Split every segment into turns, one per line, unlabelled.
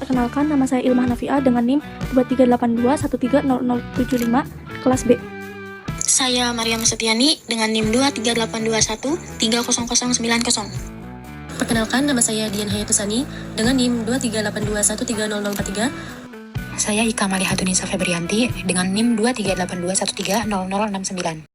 Perkenalkan, nama saya Ilmah Nafiah dengan NIM 2382130075, kelas B.
Saya Mariam Setiani dengan NIM 23821300090.
Perkenalkan, nama saya Dian Hayatusani dengan NIM 23821300043.
Saya Ika Malihatunisa Febrianti dengan NIM 23821300069.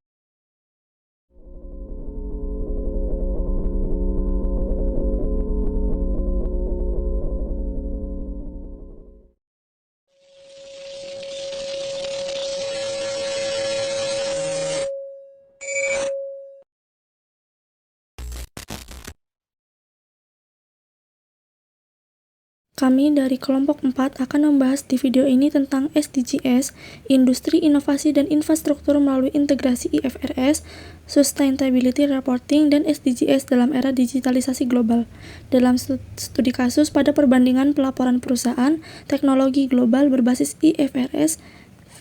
Kami dari kelompok 4 akan membahas di video ini tentang SDGs, Industri, Inovasi, dan Infrastruktur melalui integrasi IFRS, Sustainability Reporting, dan SDGs dalam era digitalisasi global. Dalam studi kasus pada perbandingan pelaporan perusahaan teknologi global berbasis IFRS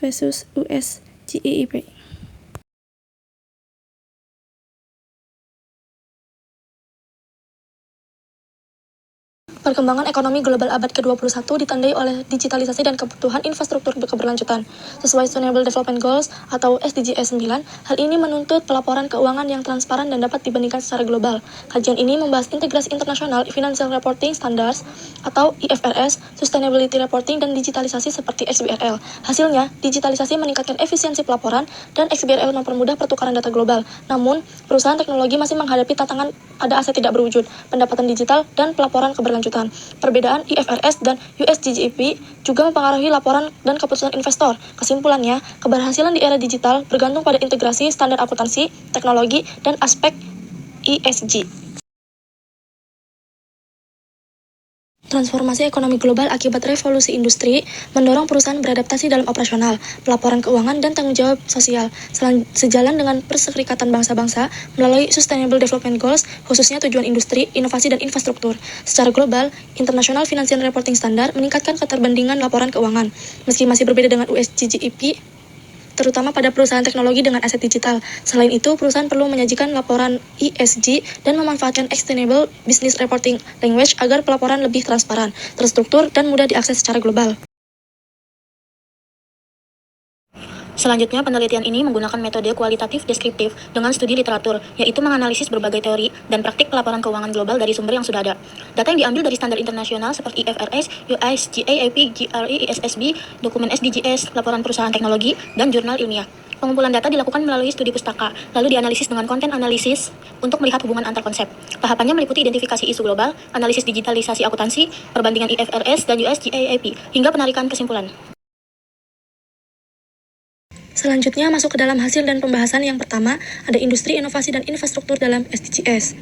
versus US GAAP. Perkembangan ekonomi global abad ke-21 ditandai oleh digitalisasi dan kebutuhan infrastruktur keberlanjutan. Sesuai Sustainable Development Goals atau SDGs 9, hal ini menuntut pelaporan keuangan yang transparan dan dapat dibandingkan secara global. Kajian ini membahas integrasi internasional Financial Reporting Standards atau IFRS, Sustainability Reporting, dan digitalisasi seperti XBRL. Hasilnya, digitalisasi meningkatkan efisiensi pelaporan dan XBRL mempermudah pertukaran data global. Namun, perusahaan teknologi masih menghadapi tantangan pada aset tidak berwujud, pendapatan digital, dan pelaporan keberlanjutan. Perbedaan IFRS dan USGGP juga mempengaruhi laporan dan keputusan investor. Kesimpulannya, keberhasilan di era digital bergantung pada integrasi standar akuntansi, teknologi, dan aspek ESG. Transformasi ekonomi global akibat revolusi industri mendorong perusahaan beradaptasi dalam operasional, pelaporan keuangan, dan tanggung jawab sosial. Sejalan dengan Perserikatan Bangsa-Bangsa melalui Sustainable Development Goals, khususnya tujuan industri, inovasi, dan infrastruktur. Secara global, International Financial Reporting Standard meningkatkan keterbandingan laporan keuangan. Meski masih berbeda dengan USGGP, terutama pada perusahaan teknologi dengan aset digital. Selain itu, perusahaan perlu menyajikan laporan ESG dan memanfaatkan Extendable Business Reporting Language agar pelaporan lebih transparan, terstruktur, dan mudah diakses secara global.
Selanjutnya, penelitian ini menggunakan metode kualitatif deskriptif dengan studi literatur, yaitu menganalisis berbagai teori dan praktik pelaporan keuangan global dari sumber yang sudah ada. Data yang diambil dari standar internasional seperti IFRS, US GAAP, GRE, ISSB, dokumen SDGs, laporan perusahaan teknologi, dan jurnal ilmiah. Pengumpulan data dilakukan melalui studi pustaka, lalu dianalisis dengan konten analisis untuk melihat hubungan antar konsep. Tahapannya meliputi identifikasi isu global, analisis digitalisasi akuntansi, perbandingan IFRS dan US GAAP, hingga penarikan kesimpulan.
Selanjutnya masuk ke dalam hasil dan pembahasan. Yang pertama, ada industri, inovasi, dan infrastruktur dalam SDGs.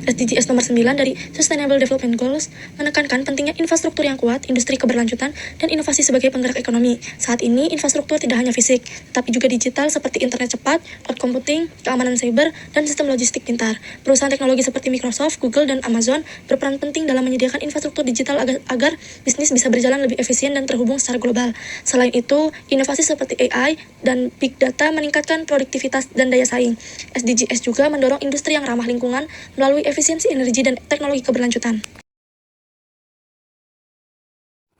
SDGs nomor 9 dari Sustainable Development Goals menekankan pentingnya infrastruktur yang kuat, industri keberlanjutan, dan inovasi sebagai penggerak ekonomi. Saat ini, infrastruktur tidak hanya fisik, tetapi juga digital seperti internet cepat, cloud computing, keamanan cyber, dan sistem logistik pintar. Perusahaan teknologi seperti Microsoft, Google, dan Amazon berperan penting dalam menyediakan infrastruktur digital agar bisnis bisa berjalan lebih efisien dan terhubung secara global. Selain itu, inovasi seperti AI dan Big Data meningkatkan produktivitas dan daya saing. SDGs juga mendorong industri yang ramah lingkungan melalui efisiensi energi dan teknologi keberlanjutan.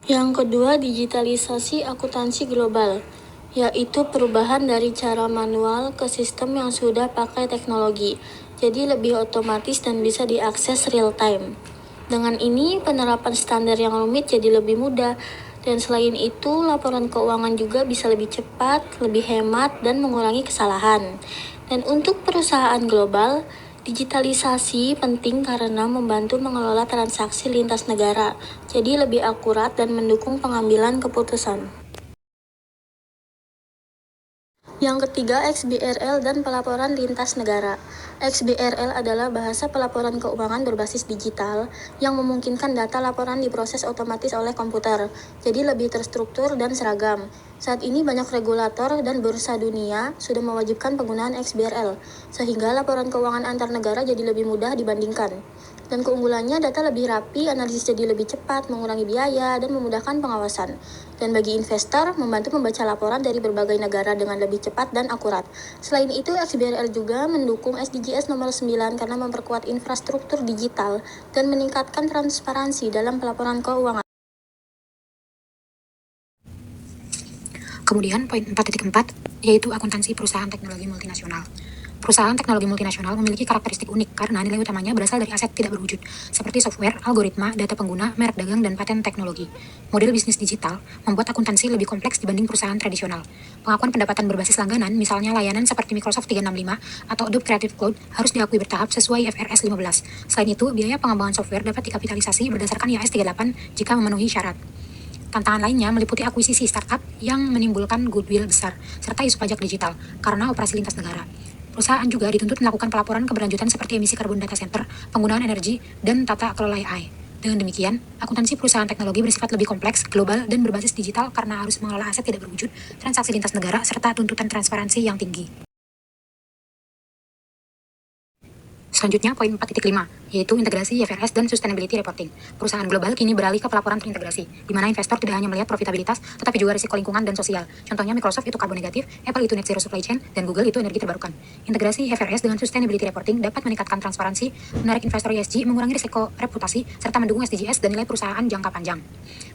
Yang kedua, digitalisasi akuntansi global, yaitu perubahan dari cara manual ke sistem yang sudah pakai teknologi, jadi lebih otomatis dan bisa diakses real time. Dengan ini, penerapan standar yang rumit jadi lebih mudah, dan selain itu, laporan keuangan juga bisa lebih cepat, lebih hemat, dan mengurangi kesalahan. Dan untuk perusahaan global, digitalisasi penting karena membantu mengelola transaksi lintas negara, jadi lebih akurat dan mendukung pengambilan keputusan. Yang ketiga, XBRL dan pelaporan lintas negara. XBRL adalah bahasa pelaporan keuangan berbasis digital yang memungkinkan data laporan diproses otomatis oleh komputer, jadi lebih terstruktur dan seragam. Saat ini banyak regulator dan bursa dunia sudah mewajibkan penggunaan XBRL, sehingga laporan keuangan antar negara jadi lebih mudah dibandingkan. Dan keunggulannya, data lebih rapi, analisis jadi lebih cepat, mengurangi biaya, dan memudahkan pengawasan. Dan bagi investor, membantu membaca laporan dari berbagai negara dengan lebih cepat dan akurat. Selain itu, XBRL juga mendukung SDGs nomor 9 karena memperkuat infrastruktur digital dan meningkatkan transparansi dalam pelaporan keuangan.
Kemudian poin 4.4 yaitu akuntansi perusahaan teknologi multinasional. Perusahaan teknologi multinasional memiliki karakteristik unik karena nilai utamanya berasal dari aset tidak berwujud, seperti software, algoritma, data pengguna, merek dagang, dan paten teknologi. Model bisnis digital membuat akuntansi lebih kompleks dibanding perusahaan tradisional. Pengakuan pendapatan berbasis langganan, misalnya layanan seperti Microsoft 365 atau Adobe Creative Cloud, harus diakui bertahap sesuai IFRS 15. Selain itu, biaya pengembangan software dapat dikapitalisasi berdasarkan IAS 38 jika memenuhi syarat. Tantangan lainnya meliputi akuisisi startup yang menimbulkan goodwill besar, serta isu pajak digital karena operasi lintas negara. Perusahaan juga dituntut melakukan pelaporan keberlanjutan seperti emisi karbon data center, penggunaan energi, dan tata kelola AI. Dengan demikian, akuntansi perusahaan teknologi bersifat lebih kompleks, global, dan berbasis digital karena harus mengelola aset tidak berwujud, transaksi lintas negara, serta tuntutan transparansi yang tinggi. Selanjutnya, poin 4.5, yaitu integrasi IFRS dan sustainability reporting. Perusahaan global kini beralih ke pelaporan terintegrasi, di mana investor tidak hanya melihat profitabilitas, tetapi juga risiko lingkungan dan sosial. Contohnya Microsoft itu karbon negatif, Apple itu net zero supply chain, dan Google itu energi terbarukan. Integrasi IFRS dengan sustainability reporting dapat meningkatkan transparansi, menarik investor ESG, mengurangi risiko reputasi, serta mendukung SDGs dan nilai perusahaan jangka panjang.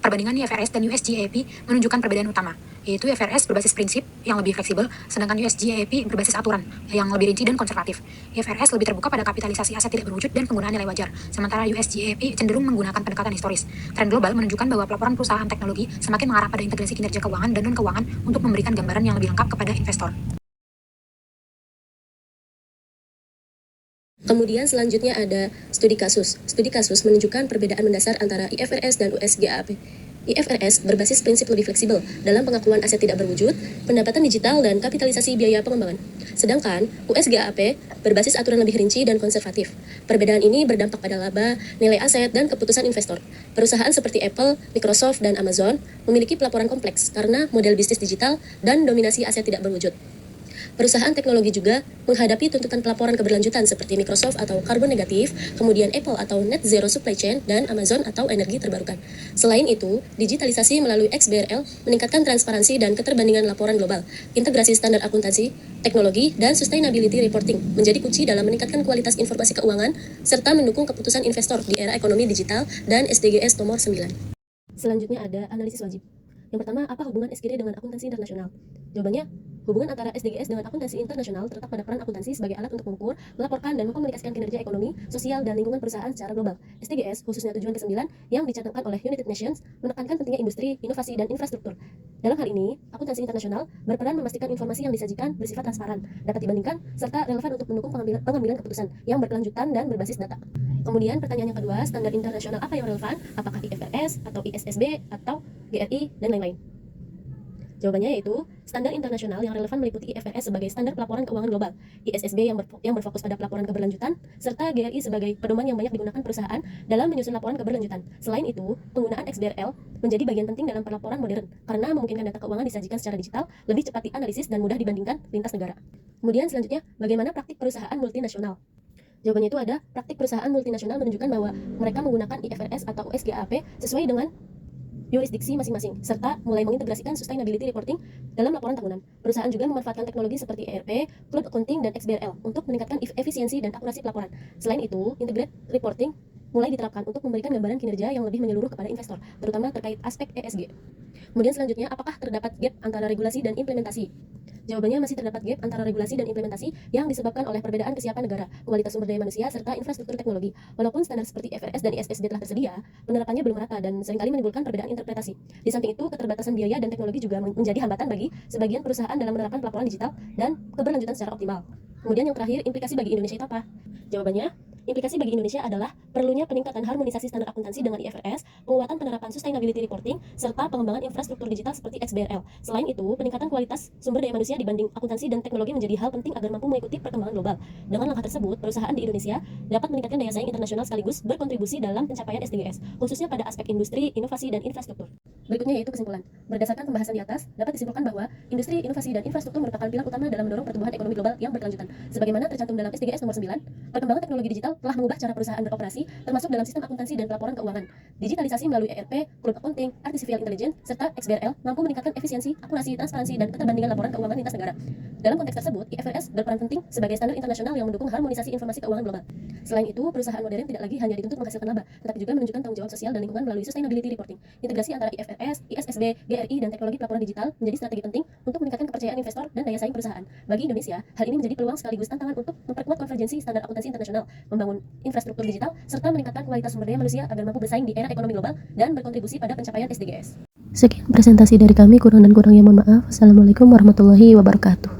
Perbandingan IFRS dan USGAAP menunjukkan perbedaan utama, yaitu IFRS berbasis prinsip yang lebih fleksibel, sedangkan USGAAP berbasis aturan yang lebih rinci dan konservatif. IFRS lebih terbuka pada kapitalisasi aset tidak berwujud dan penggunaan nilai wajar, sementara USGAAP cenderung menggunakan pendekatan historis. Tren global menunjukkan bahwa pelaporan perusahaan teknologi semakin mengarah pada integrasi kinerja keuangan dan non-keuangan untuk memberikan gambaran yang lebih lengkap kepada investor.
Kemudian selanjutnya ada studi kasus. Studi kasus menunjukkan perbedaan mendasar antara IFRS dan USGAAP. IFRS berbasis prinsip lebih fleksibel dalam pengakuan aset tidak berwujud, pendapatan digital, dan kapitalisasi biaya pengembangan. Sedangkan USGAAP berbasis aturan lebih rinci dan konservatif. Perbedaan ini berdampak pada laba, nilai aset, dan keputusan investor. Perusahaan seperti Apple, Microsoft, dan Amazon memiliki pelaporan kompleks karena model bisnis digital dan dominasi aset tidak berwujud. Perusahaan teknologi juga menghadapi tuntutan pelaporan keberlanjutan seperti Microsoft atau karbon negatif, kemudian Apple atau net zero supply chain, dan Amazon atau energi terbarukan. Selain itu, digitalisasi melalui XBRL meningkatkan transparansi dan keterbandingan laporan global. Integrasi standar akuntansi, teknologi, dan sustainability reporting menjadi kunci dalam meningkatkan kualitas informasi keuangan serta mendukung keputusan investor di era ekonomi digital dan SDGs nomor 9. Selanjutnya ada analisis wajib. Yang pertama, apa hubungan SGD dengan akuntansi internasional? Jawabannya, hubungan antara SDGs dengan akuntansi internasional terletak pada peran akuntansi sebagai alat untuk mengukur, melaporkan, dan mengkomunikasikan kinerja ekonomi, sosial, dan lingkungan perusahaan secara global. SDGs, khususnya tujuan ke-9 yang dicantumkan oleh United Nations, menekankan pentingnya industri, inovasi, dan infrastruktur. Dalam hal ini, akuntansi internasional berperan memastikan informasi yang disajikan bersifat transparan, dapat dibandingkan, serta relevan untuk mendukung pengambilan keputusan yang berkelanjutan dan berbasis data. Kemudian pertanyaan yang kedua, standar internasional apa yang relevan? Apakah IFRS, atau ISSB, atau GRI, dan lain-lain? Jawabannya yaitu, standar internasional yang relevan meliputi IFRS sebagai standar pelaporan keuangan global, ISSB yang berfokus pada pelaporan keberlanjutan, serta GRI sebagai pedoman yang banyak digunakan perusahaan dalam menyusun laporan keberlanjutan. Selain itu, penggunaan XBRL menjadi bagian penting dalam pelaporan modern, karena memungkinkan data keuangan disajikan secara digital, lebih cepat dianalisis, dan mudah dibandingkan lintas negara. Kemudian selanjutnya, bagaimana praktik perusahaan multinasional? Jawabannya itu ada, praktik perusahaan multinasional menunjukkan bahwa mereka menggunakan IFRS atau USGAAP sesuai dengan yurisdiksi masing-masing, serta mulai mengintegrasikan sustainability reporting dalam laporan tahunan. Perusahaan juga memanfaatkan teknologi seperti ERP, cloud accounting, dan XBRL untuk meningkatkan efisiensi dan akurasi pelaporan. Selain itu, integrated reporting mulai diterapkan untuk memberikan gambaran kinerja yang lebih menyeluruh kepada investor, terutama terkait aspek ESG. Kemudian selanjutnya, apakah terdapat gap antara regulasi dan implementasi? Jawabannya masih terdapat gap antara regulasi dan implementasi yang disebabkan oleh perbedaan kesiapan negara, kualitas sumber daya manusia, serta infrastruktur teknologi. Walaupun standar seperti IFRS dan ISSB telah tersedia, penerapannya belum rata dan seringkali menimbulkan perbedaan interpretasi. Di samping itu, keterbatasan biaya dan teknologi juga menjadi hambatan bagi sebagian perusahaan dalam menerapkan pelaporan digital dan keberlanjutan secara optimal. Kemudian yang terakhir, implikasi bagi Indonesia itu apa? Jawabannya, implikasi bagi Indonesia adalah perlunya peningkatan harmonisasi standar akuntansi dengan IFRS, penguatan penerapan sustainability reporting, serta pengembangan infrastruktur digital seperti XBRL. Selain itu, peningkatan kualitas sumber daya manusia dibanding akuntansi dan teknologi menjadi hal penting agar mampu mengikuti perkembangan global. Dengan langkah tersebut, perusahaan di Indonesia dapat meningkatkan daya saing internasional sekaligus berkontribusi dalam pencapaian SDGs, khususnya pada aspek industri, inovasi, dan infrastruktur. Berikutnya yaitu kesimpulan. Berdasarkan pembahasan di atas, dapat disimpulkan bahwa industri, inovasi, dan infrastruktur merupakan pilar utama dalam mendorong pertumbuhan ekonomi global yang berkelanjutan. Sebagaimana tercantum dalam SDGs nomor 9, perkembangan teknologi digital digital telah mengubah cara perusahaan beroperasi, termasuk dalam sistem akuntansi dan pelaporan keuangan. Digitalisasi melalui ERP, Group Accounting, Artificial Intelligence, serta XBRL mampu meningkatkan efisiensi, akurasi, transparansi, dan keterbandingan laporan keuangan lintas negara. Dalam konteks tersebut, IFRS berperan penting sebagai standar internasional yang mendukung harmonisasi informasi keuangan global. Selain itu, perusahaan modern tidak lagi hanya dituntut menghasilkan laba, tetapi juga menunjukkan tanggung jawab sosial dan lingkungan melalui sustainability reporting. Integrasi antara IFRS, ISSB, GRI, dan teknologi pelaporan digital menjadi strategi penting untuk meningkatkan kepercayaan investor dan daya saing perusahaan. Bagi Indonesia, hal ini menjadi peluang sekaligus tantangan untuk memperkuat konvergensi standar akuntansi internasional, membangun infrastruktur digital, serta meningkatkan kualitas sumber daya manusia agar mampu bersaing di era ekonomi global dan berkontribusi pada pencapaian SDGs. Sekian presentasi dari kami, kurang dan kurangnya mohon maaf. Assalamualaikum warahmatullahi wabarakatuh.